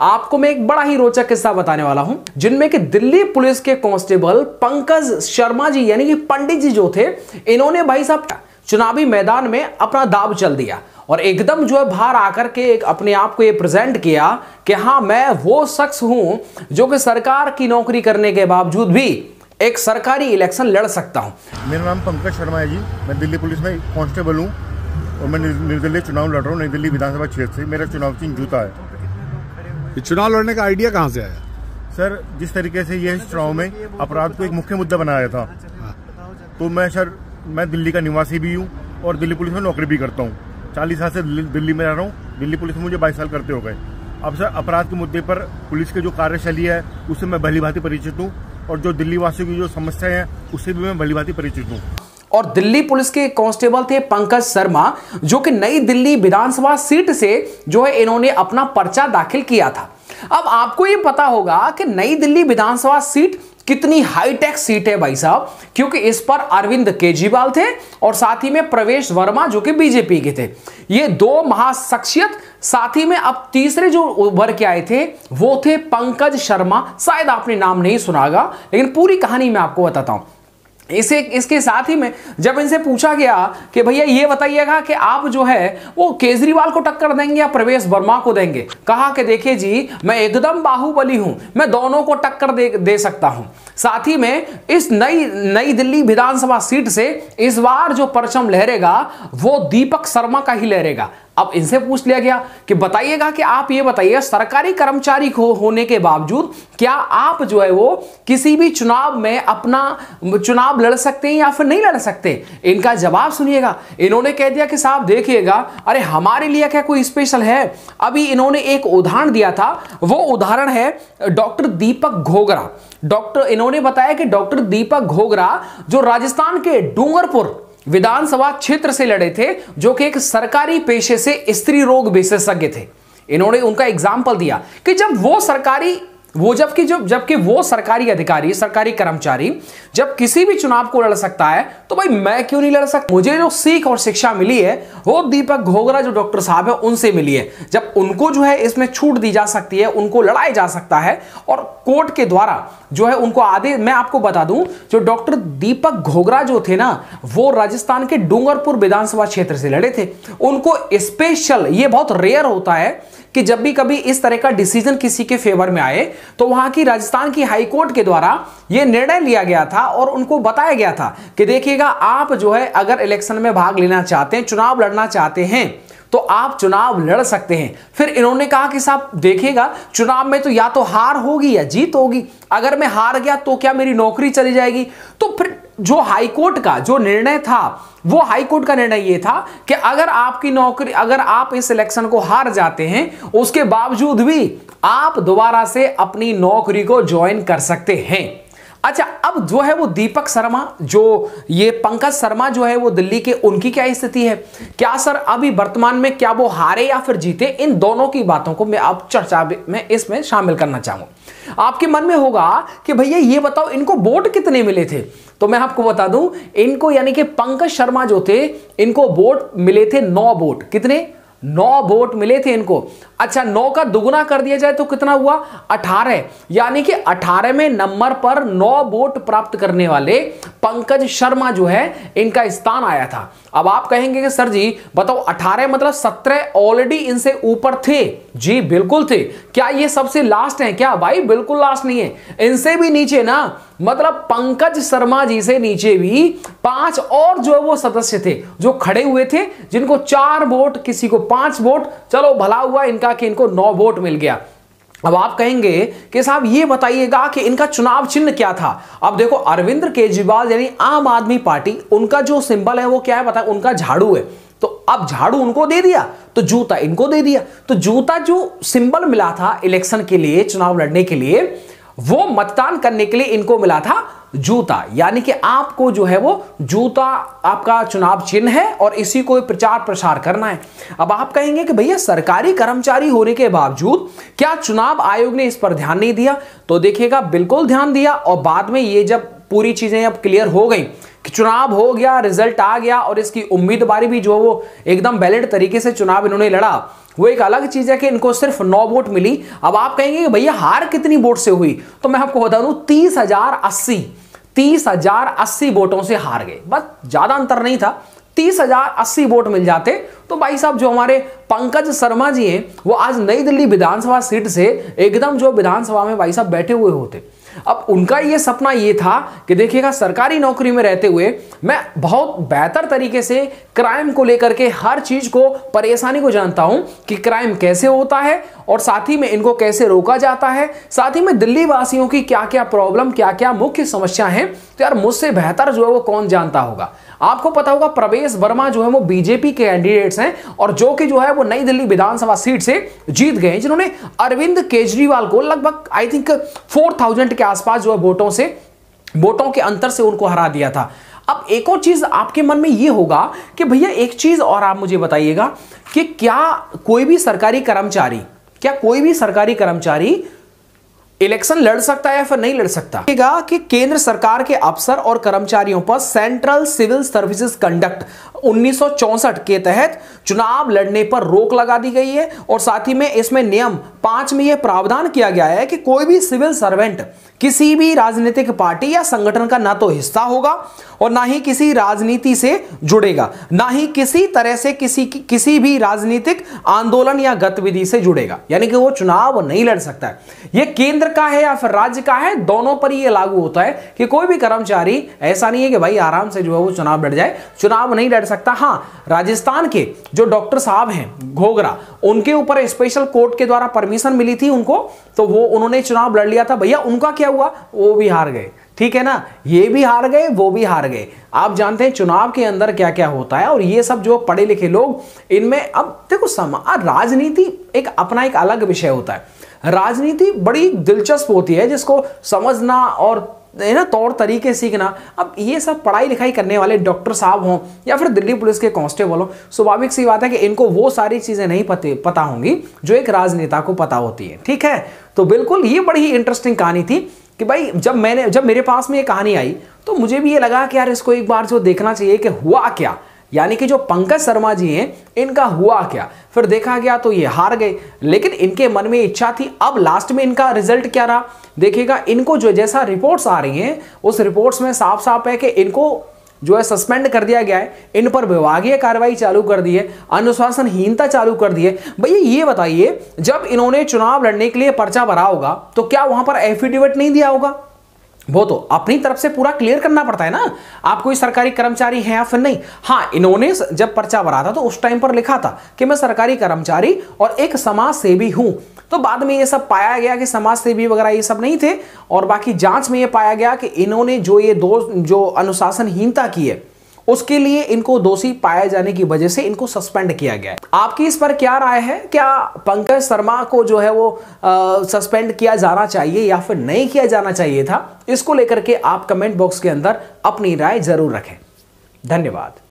आपको मैं एक बड़ा ही रोचक किस्सा बताने वाला हूं, जिनमें कि दिल्ली पुलिस के कांस्टेबल पंकज शर्मा जी यानी कि पंडित जी जो थे, इन्होंने भाई साहब चुनावी मैदान में अपना दाव चल दिया और एकदम जो है बाहर आकर के एक अपने आप को ये प्रेजेंट किया कि हाँ मैं वो शख्स हूं जो कि सरकार की नौकरी करने के बावजूद भी एक सरकारी इलेक्शन लड़ सकता हूं। मेरा नाम पंकज शर्मा है जी, मैं दिल्ली पुलिस में कांस्टेबल हूं और मैं निर्दलीय चुनाव लड़ रहा हूं नई दिल्ली विधानसभा क्षेत्र से। मेरा चुनाव चिन्ह जूता है। चुनाव लड़ने का आइडिया कहां से आया? सर, जिस तरीके से ये चुनाव में अपराध को एक मुख्य मुद्दा बनाया था, तो मैं दिल्ली का निवासी भी हूँ और दिल्ली पुलिस में नौकरी भी करता हूँ। 40 साल से दिल्ली में रह रहा हूँ। दिल्ली पुलिस में मुझे 22 साल करते हो गए। अब सर, अपराध के मुद्दे पर पुलिस की जो कार्यशैली है उससे मैं भलीभांति परिचित हूँ और जो दिल्ली वासियों की जो समस्याएं हैं उससे भी मैं भलीभांति परिचित हूँ। और दिल्ली पुलिस के कांस्टेबल थे पंकज शर्मा, जो कि नई दिल्ली विधानसभा सीट से जो है इन्होंने अपना पर्चा दाखिल किया था। अब आपको ये पता होगा कि नई दिल्ली विधानसभा सीट कितनी हाईटेक सीट है भाई साहब, क्योंकि इस पर अरविंद केजरीवाल थे और साथ ही में प्रवेश वर्मा जो कि बीजेपी के थे। ये दो महाशख्सियत, साथ ही में अब तीसरे जो उभर के आए थे वो थे पंकज शर्मा। शायद आपने नाम नहीं सुना होगा, लेकिन पूरी कहानी मैं आपको बताता हूं। इसके साथ ही में जब इनसे पूछा गया कि भैया ये बताइएगा कि आप जो है वो केजरीवाल को टक्कर देंगे या प्रवेश वर्मा को देंगे, कहा कि देखिए जी मैं एकदम बाहुबली हूं, मैं दोनों को टक्कर दे सकता हूं। साथ ही में इस नई दिल्ली विधानसभा सीट से इस बार जो परचम लहरेगा वो दीपक शर्मा का ही लहरेगा। अब इनसे पूछ लिया गया कि बताइएगा कि आप ये बताइए सरकारी कर्मचारी होने के बावजूद क्या आप जो है वो किसी भी चुनाव में अपना चुनाव लड़ सकते हैं या फिर नहीं लड़ सकते। इनका जवाब सुनिएगा। इन्होंने कह दिया कि साहब देखिएगा, अरे हमारे लिए क्या कोई स्पेशल है। अभी इन्होंने एक उदाहरण दिया था, वो उदाहरण है डॉक्टर दीपक घोगरा। इन्होंने बताया कि डॉक्टर दीपक घोगरा जो राजस्थान के डूंगरपुर विधानसभा क्षेत्र से लड़े थे, जो कि एक सरकारी पेशे से स्त्री रोग विशेषज्ञ थे। इन्होंने उनका एग्जाम्पल दिया कि जबकि वो सरकारी अधिकारी, सरकारी कर्मचारी जब किसी भी चुनाव को लड़ सकता है तो भाई मैं क्यों नहीं लड़ सकता। मुझे जो सीख और शिक्षा मिली है वो दीपक घोगरा जो डॉक्टर साहब है उनसे मिली है। जब उनको जो है इसमें छूट दी जा सकती है, उनको लड़ाया जा सकता है और कोर्ट के द्वारा जो है उनको आदेश। मैं आपको बता दूं, जो डॉक्टर दीपक घोगरा जो थे ना, वो राजस्थान के डूंगरपुर विधानसभा क्षेत्र से लड़े थे। उनको स्पेशल, ये बहुत रेयर होता है कि जब भी कभी इस तरह का डिसीजन किसी के फेवर में आए तो वहां की राजस्थान की हाई कोर्ट के द्वारा यह निर्णय लिया गया था और उनको बताया गया था कि देखिएगा आप जो है अगर इलेक्शन में भाग लेना चाहते हैं, चुनाव लड़ना चाहते हैं तो आप चुनाव लड़ सकते हैं। फिर इन्होंने कहा कि साहब देखिएगा चुनाव में तो या तो हार होगी या जीत होगी, अगर मैं हार गया तो क्या मेरी नौकरी चली जाएगी। तो फिर जो हाईकोर्ट का जो निर्णय था, वो हाईकोर्ट का निर्णय ये था कि अगर आपकी नौकरी, अगर आप इस इलेक्शन को हार जाते हैं उसके बावजूद भी आप दोबारा से अपनी नौकरी को ज्वाइन कर सकते हैं। अच्छा, अब जो है वो दीपक शर्मा, जो ये पंकज शर्मा जो है वो दिल्ली के, उनकी क्या स्थिति है? क्या सर अभी वर्तमान में क्या वो हारे या फिर जीते? इन दोनों की बातों को मैं अब चर्चा में इसमें शामिल करना चाहूंगा। आपके मन में होगा कि भैया ये बताओ इनको वोट कितने मिले थे, तो मैं आपको बता दूं इनको, यानी कि पंकज शर्मा जो थे, इनको वोट मिले थे 9 वोट। कितने? 9 वोट मिले थे इनको। अच्छा, 9 का दुगुना कर दिया जाए तो कितना हुआ? 18। यानी कि 18वें नंबर पर 9 वोट प्राप्त करने वाले पंकज शर्मा जो है इनका स्थान आया था। अब आप कहेंगे कि सर जी बताओ 18 मतलब 17 ऑलरेडी इनसे ऊपर थे। जी बिल्कुल थे। क्या ये सबसे लास्ट है क्या? भाई बिल्कुल लास्ट नहीं है, इनसे भी नीचे ना, मतलब पंकज शर्मा जी से नीचे भी 5 और जो है वो सदस्य थे जो खड़े हुए थे, जिनको 4 वोट, किसी को 5 वोट। चलो भला हुआ इनका कि इनको 9 वोट मिल गया। अब आप कहेंगे कि साहब ये बताइएगा कि इनका चुनाव चिन्ह क्या था। अब देखो अरविंद केजरीवाल यानी आम आदमी पार्टी, उनका जो सिंबल है वो क्या है पता है? उनका झाड़ू है। तो अब झाड़ू उनको दे दिया तो जूता इनको दे दिया। तो जूता जो सिंबल मिला था इलेक्शन के लिए, चुनाव लड़ने के लिए, वो मतदान करने के लिए इनको मिला था जूता। यानी कि आपको जो है वो जूता आपका चुनाव चिन्ह है और इसी को प्रचार प्रसार करना है। अब आप कहेंगे कि भैया सरकारी कर्मचारी होने के बावजूद क्या चुनाव आयोग ने इस पर ध्यान नहीं दिया? तो देखिएगा बिल्कुल ध्यान दिया। और बाद में ये जब पूरी चीजें अब क्लियर हो गई कि चुनाव हो गया, रिजल्ट आ गया और इसकी उम्मीदवारी भी जो वो एकदम वैलिड तरीके से चुनाव इन्होंने लड़ा, वो एक अलग चीज है कि इनको सिर्फ 9 वोट मिली। अब आप कहेंगे कि भैया हार कितनी वोट से हुई, तो मैं आपको बता दूं 30,080 वोटों से हार गए। बस ज्यादा अंतर नहीं था, 30,080 वोट मिल जाते तो भाई साहब जो हमारे पंकज शर्मा जी हैं वो आज नई दिल्ली विधानसभा सीट से एकदम जो विधानसभा में भाई साहब बैठे हुए होते। अब उनका ये सपना ये था कि देखिएगा सरकारी नौकरी में रहते हुए मैं बहुत बेहतर तरीके से क्राइम को लेकर के हर चीज को, परेशानी को जानता हूं कि क्राइम कैसे होता है और साथ ही में इनको कैसे रोका जाता है, साथ ही में दिल्ली वासियों की क्या क्या प्रॉब्लम, क्या क्या मुख्य समस्या है, तो यार मुझसे बेहतर जो है वो कौन जानता होगा। आपको पता होगा प्रवेश वर्मा जो है वो बीजेपी के कैंडिडेट्स हैं और जो कि जो है वो नई दिल्ली विधानसभा सीट से जीत गए, जिन्होंने अरविंद केजरीवाल को लगभग आई थिंक 4,000 के आसपास जो है वोटों के अंतर से उनको हरा दिया था। अब एक और चीज आपके मन में ये होगा कि भैया एक चीज और आप मुझे बताइएगा कि क्या कोई भी सरकारी कर्मचारी इलेक्शन लड़ सकता है या फिर नहीं लड़ सकता? कि केंद्र सरकार के अफसर और कर्मचारियों पर सेंट्रल सिविल सर्विसेज कंडक्ट 1964 के तहत चुनाव लड़ने पर रोक लगा दी गई है और साथ ही में इसमें नियम 5 में यह प्रावधान किया गया है कि कोई भी सिविल सर्वेंट किसी भी राजनीतिक पार्टी या संगठन का ना तो हिस्सा होगा और ना ही किसी राजनीति से जुड़ेगा, ना ही किसी तरह से किसी भी राजनीतिक आंदोलन या गतिविधि से जुड़ेगा, यानी कि वो चुनाव नहीं लड़ सकता है। ये केंद्र का है या फिर राज्य का है, दोनों पर ये लागू होता है कि कोई भी कर्मचारी ऐसा नहीं है कि भाई आराम से जो है वो चुनाव लड़ जाए, चुनाव नहीं लड़ सकता। हाँ, राजस्थान के जो डॉक्टर साहब हैं घोगरा, उनके ऊपर स्पेशल कोर्ट के द्वारा परमिशन मिली थी उनको, तो वो उन्होंने चुनाव लड़ लिया था। भैया उनका क्या हुआ? वो भी हार गए, ठीक है ना, ये भी हार गए, वो भी हार गए। आप जानते हैं चुनाव के अंदर क्या क्या होता है और ये सब जो पढ़े लिखे लोग इनमें, अब देखो राजनीति एक अपना एक अलग विषय होता है। राजनीति बड़ी दिलचस्प होती है जिसको समझना और ना तौर तरीके सीखना। अब ये सब पढ़ाई लिखाई करने वाले डॉक्टर साहब हों या फिर दिल्ली पुलिस के कांस्टेबल हो, स्वाभाविक सी बात है कि इनको वो सारी चीजें नहीं पता होंगी जो एक राजनेता को पता होती है, ठीक है। तो बिल्कुल ये बड़ी ही इंटरेस्टिंग कहानी थी कि भाई जब मेरे पास में ये कहानी आई तो मुझे भी ये लगा कि यार इसको एक बार जो देखना चाहिए कि हुआ क्या, यानी कि जो पंकज शर्मा जी हैं इनका हुआ क्या। फिर देखा गया तो ये हार गए, लेकिन इनके मन में इच्छा थी। अब लास्ट में इनका रिजल्ट क्या रहा देखिएगा। इनको जो जैसा रिपोर्ट्स आ रही हैं उस रिपोर्ट्स में साफ साफ है कि इनको जो है सस्पेंड कर दिया गया है, इन पर विभागीय कार्रवाई चालू कर दी है, अनुशासनहीनता चालू कर दी है। भैया ये बताइए, जब इन्होंने चुनाव लड़ने के लिए पर्चा भरा होगा तो क्या वहां पर एफिडेविट नहीं दिया होगा? वो तो अपनी तरफ से पूरा क्लियर करना पड़ता है ना, आप कोई सरकारी कर्मचारी हैं या फिर नहीं। हाँ, इन्होंने जब पर्चा भरा था तो उस टाइम पर लिखा था कि मैं सरकारी कर्मचारी और एक समाज सेवी हूं। तो बाद में ये सब पाया गया कि समाज सेवी वगैरह ये सब नहीं थे और बाकी जांच में ये पाया गया कि इन्होंने जो अनुशासनहीनता की है उसके लिए इनको दोषी पाए जाने की वजह से इनको सस्पेंड किया गया है। आपकी इस पर क्या राय है? क्या पंकज शर्मा को जो है वो सस्पेंड किया जाना चाहिए या फिर नहीं किया जाना चाहिए था? इसको लेकर के आप कमेंट बॉक्स के अंदर अपनी राय जरूर रखें। धन्यवाद।